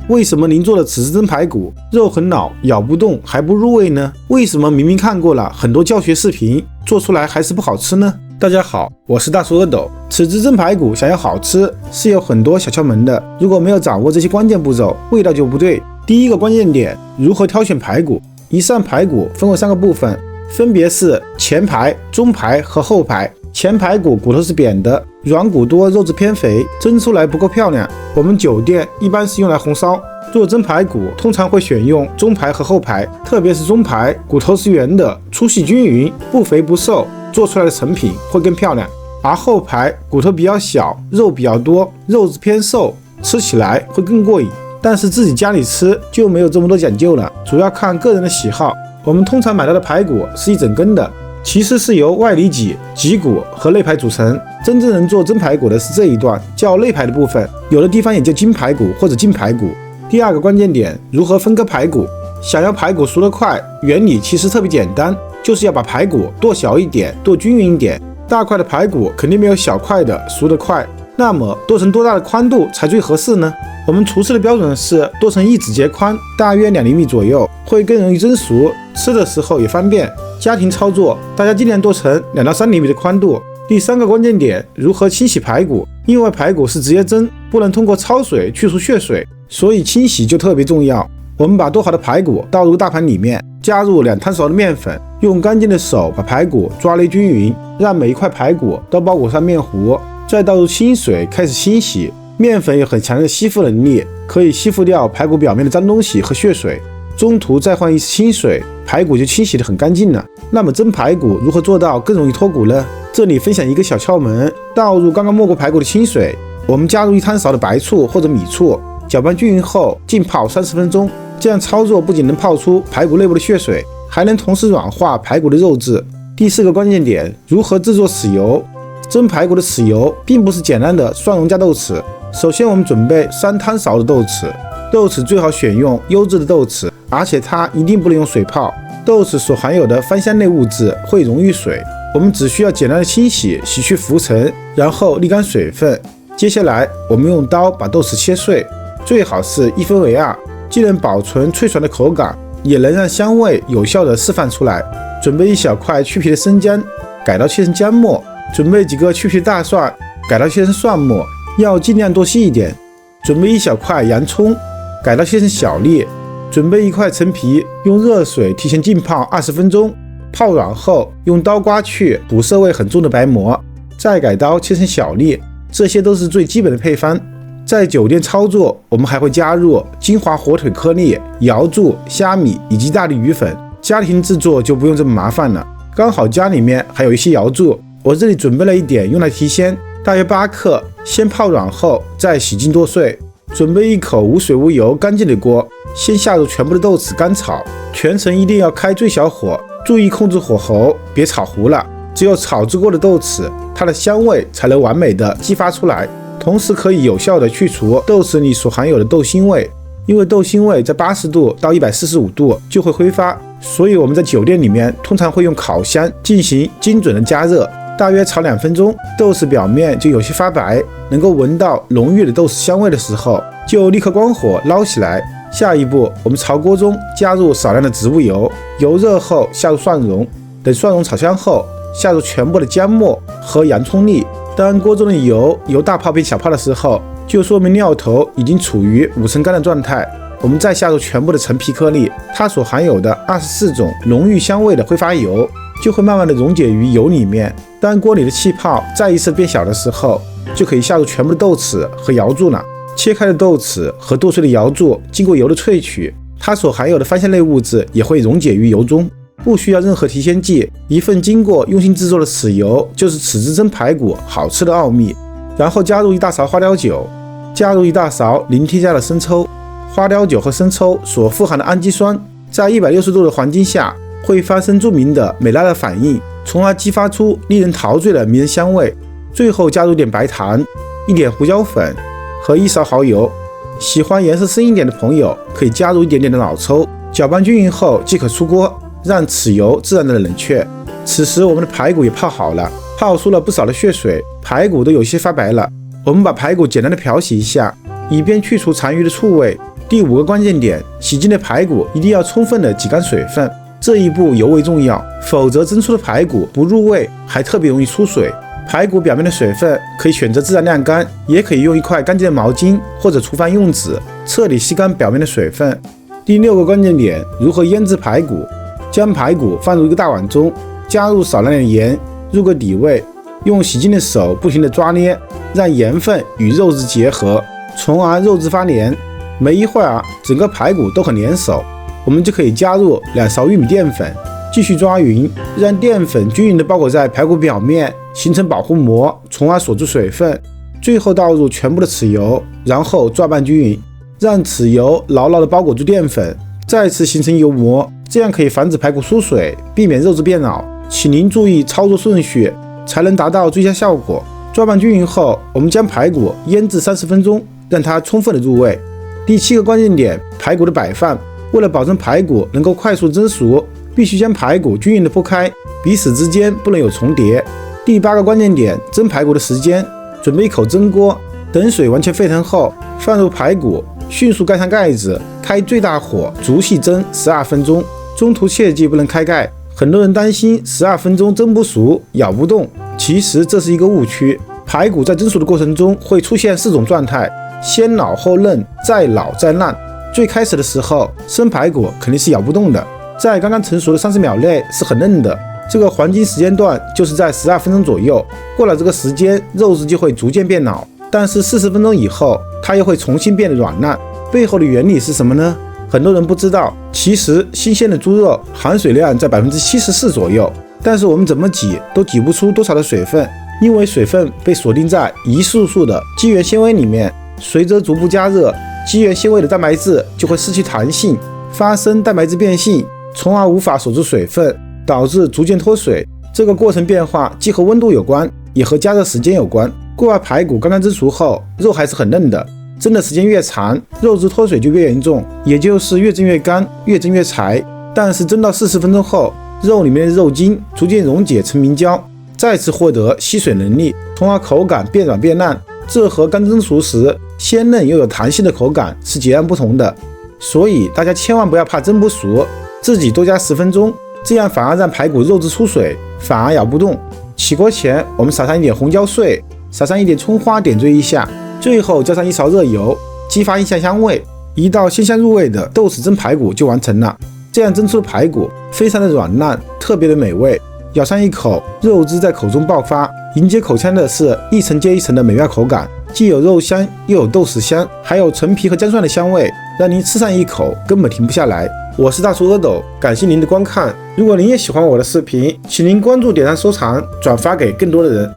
为什么您做的豉汁蒸排骨肉很老，咬不动还不入味呢？为什么明明看过了很多教学视频，做出来还是不好吃呢？大家好，我是大叔阿斗。豉汁蒸排骨想要好吃是有很多小窍门的，如果没有掌握这些关键步骤，味道就不对。第一个关键点，如何挑选排骨。以上排骨分为3个部分，分别是前排、中排和后排。前排骨骨头是扁的，软骨多，肉质偏肥，蒸出来不够漂亮。我们酒店一般是用来红烧，做蒸排骨通常会选用中排和后排，特别是中排，骨头是圆的，粗细均匀，不肥不瘦，做出来的成品会更漂亮。而后排骨头比较小，肉比较多，肉质偏瘦，吃起来会更过瘾。但是自己家里吃就没有这么多讲究了，主要看个人的喜好。我们通常买到的排骨是一整根的，其实是由外里脊、脊骨和肋排组成。真正能做蒸排骨的是这一段，叫肋排的部分，有的地方也叫筋排骨或者筋排骨。第二个关键点，如何分割排骨。想要排骨熟得快，原理其实特别简单，就是要把排骨剁小一点，剁均匀一点。大块的排骨肯定没有小块的熟得快，那么剁成多大的宽度才最合适呢？我们厨师的标准是剁成1指节宽，大约2厘米左右，会更容易蒸熟，吃的时候也方便。家庭操作，大家尽量剁成2到3厘米的宽度。第3个关键点，如何清洗排骨。因为排骨是直接蒸，不能通过焯水去除血水，所以清洗就特别重要。我们把剁好的排骨倒入大盘里面，加入2汤勺的面粉，用干净的手把排骨抓捏均匀，让每一块排骨都包裹上面糊，再倒入清水开始清洗。面粉有很强的吸附能力，可以吸附掉排骨表面的脏东西和血水。中途再换一次清水，排骨就清洗得很干净了。那么蒸排骨如何做到更容易脱骨呢？这里分享一个小窍门，倒入刚刚没过排骨的清水，我们加入1汤勺的白醋或者米醋，搅拌均匀后浸泡30分钟。这样操作不仅能泡出排骨内部的血水，还能同时软化排骨的肉质。第4个关键点，如何制作豉油。蒸排骨的豉油并不是简单的蒜蓉加豆豉。首先我们准备3汤勺的豆豉，豆豉最好选用优质的豆豉，而且它一定不能用水泡，豆豉所含有的芳香类物质会溶于水。我们只需要简单的清洗，洗去浮尘，然后沥干水分。接下来我们用刀把豆豉切碎，最好是1分为2，既能保存脆爽的口感，也能让香味有效的释放出来。准备1小块去皮的生姜，改刀切成姜末。准备几个去皮的大蒜，改刀切成蒜末，要尽量剁细一点。准备1小块洋葱，改刀切成小粒。准备1块陈皮，用热水提前浸泡20分钟，泡软后用刀刮去苦涩味很重的白膜，再改刀切成小粒。这些都是最基本的配方。在酒店操作，我们还会加入金华火腿颗粒、瑶柱、虾米以及大粒鱼粉。家庭制作就不用这么麻烦了，刚好家里面还有一些瑶柱，我这里准备了一点用来提鲜，大约8克，先泡软后再洗净剁碎。准备一口无水无油干净的锅，先下入全部的豆豉干炒，全程一定要开最小火，注意控制火候，别炒糊了。只有炒制过的豆豉，它的香味才能完美的激发出来，同时可以有效的去除豆豉里所含有的豆腥味。因为豆腥味在80度到145度就会挥发，所以我们在酒店里面通常会用烤箱进行精准的加热，大约炒2分钟，豆豉表面就有些发白，能够闻到浓郁的豆豉香味的时候，就立刻关火捞起来。下一步，我们朝锅中加入少量的植物油，油热后下入蒜蓉，等蒜蓉炒香后，下入全部的姜末和洋葱粒。当锅中的油由大泡变小泡的时候，就说明料头已经处于5成干的状态。我们再下入全部的陈皮颗粒，它所含有的24种浓郁香味的挥发油就会慢慢的溶解于油里面。当锅里的气泡再一次变小的时候，就可以下入全部的豆豉和瑶柱了。切开的豆豉和剁碎的瑶柱经过油的萃取，它所含有的芳香类物质也会溶解于油中，不需要任何提鲜剂。一份经过用心制作的豉油就是豉汁蒸排骨好吃的奥秘。然后加入1大勺花雕酒，加入1大勺零添加的生抽。花雕酒和生抽所富含的氨基酸在160度的环境下会发生著名的美拉德反应，从而激发出令人陶醉的迷人香味。最后加入点白糖、1点胡椒粉和1勺蚝油。喜欢颜色深一点的朋友可以加入一点点的老抽。搅拌均匀后即可出锅，让豉油自然的冷却。此时我们的排骨也泡好了，泡出了不少的血水，排骨都有些发白了。我们把排骨简单的漂洗一下，以便去除残余的醋味。第5个关键点，洗净的排骨一定要充分的挤干水分，这一步尤为重要，否则蒸出的排骨不入味，还特别容易出水。排骨表面的水分可以选择自然晾干，也可以用一块干净的毛巾或者厨房用纸彻底吸干表面的水分。第6个关键点，如何腌制排骨？将排骨放入一个大碗中，加入少量的盐，入个底味，用洗净的手不停地抓捏，让盐分与肉质结合，从而肉质发黏。没一会儿，整个排骨都很粘手，我们就可以加入2勺玉米淀粉，继续抓匀，让淀粉均匀地包裹在排骨表面，形成保护膜，从而锁住水分。最后倒入全部的豉油，然后抓拌均匀，让豉油牢牢地包裹住淀粉，再次形成油膜，这样可以防止排骨缩水，避免肉质变老。请您注意操作顺序，才能达到最佳效果。抓拌均匀后，我们将排骨腌制30分钟，让它充分的入味。第7个关键点，排骨的摆放。为了保证排骨能够快速蒸熟，必须将排骨均匀的剖开，彼此之间不能有重叠。第8个关键点，蒸排骨的时间。准备一口蒸锅，等水完全沸腾后，放入排骨，迅速盖上盖子，开最大火逐细蒸12分钟，中途切记不能开盖。很多人担心12分钟蒸不熟，咬不动，其实这是一个误区。排骨在蒸熟的过程中会出现4种状态，先老后嫩，再老再烂。最开始的时候，生排骨肯定是咬不动的，在刚刚成熟的30秒内是很嫩的，这个黄金时间段就是在12分钟左右。过了这个时间，肉质就会逐渐变老，但是40分钟以后，它又会重新变得软烂。背后的原理是什么呢？很多人不知道，其实新鲜的猪肉含水量在74%左右，但是我们怎么挤都挤不出多少的水分，因为水分被锁定在一束束的肌原纤维里面，随着逐步加热，肌原纤维的蛋白质就会失去弹性，发生蛋白质变性，从而无法锁住水分，导致逐渐脱水。这个过程变化既和温度有关，也和加热时间有关。过完排骨刚刚蒸熟后，肉还是很嫩的，蒸的时间越长，肉质脱水就越严重，也就是越蒸越干，越蒸越柴。但是蒸到40分钟后，肉里面的肉筋逐渐溶解成明胶，再次获得吸水能力，从而口感变软变烂。这和刚蒸熟时鲜嫩又有弹性的口感是截然不同的。所以大家千万不要怕蒸不熟，自己多加10分钟，这样反而让排骨肉质出水，反而咬不动。起锅前，我们撒上一点红椒碎，撒上一点葱花点缀一下，最后浇上1勺热油，激发一下香味，一道鲜香入味的豆豉蒸排骨就完成了。这样蒸出的排骨非常的软烂，特别的美味。咬上一口，肉汁在口中爆发，迎接口腔的是一层接一层的美妙口感，既有肉香，又有豆豉香，还有陈皮和姜蒜的香味，让您吃上一口根本停不下来。我是大厨阿斗，感谢您的观看。如果您也喜欢我的视频，请您关注、点赞、收藏、转发给更多的人。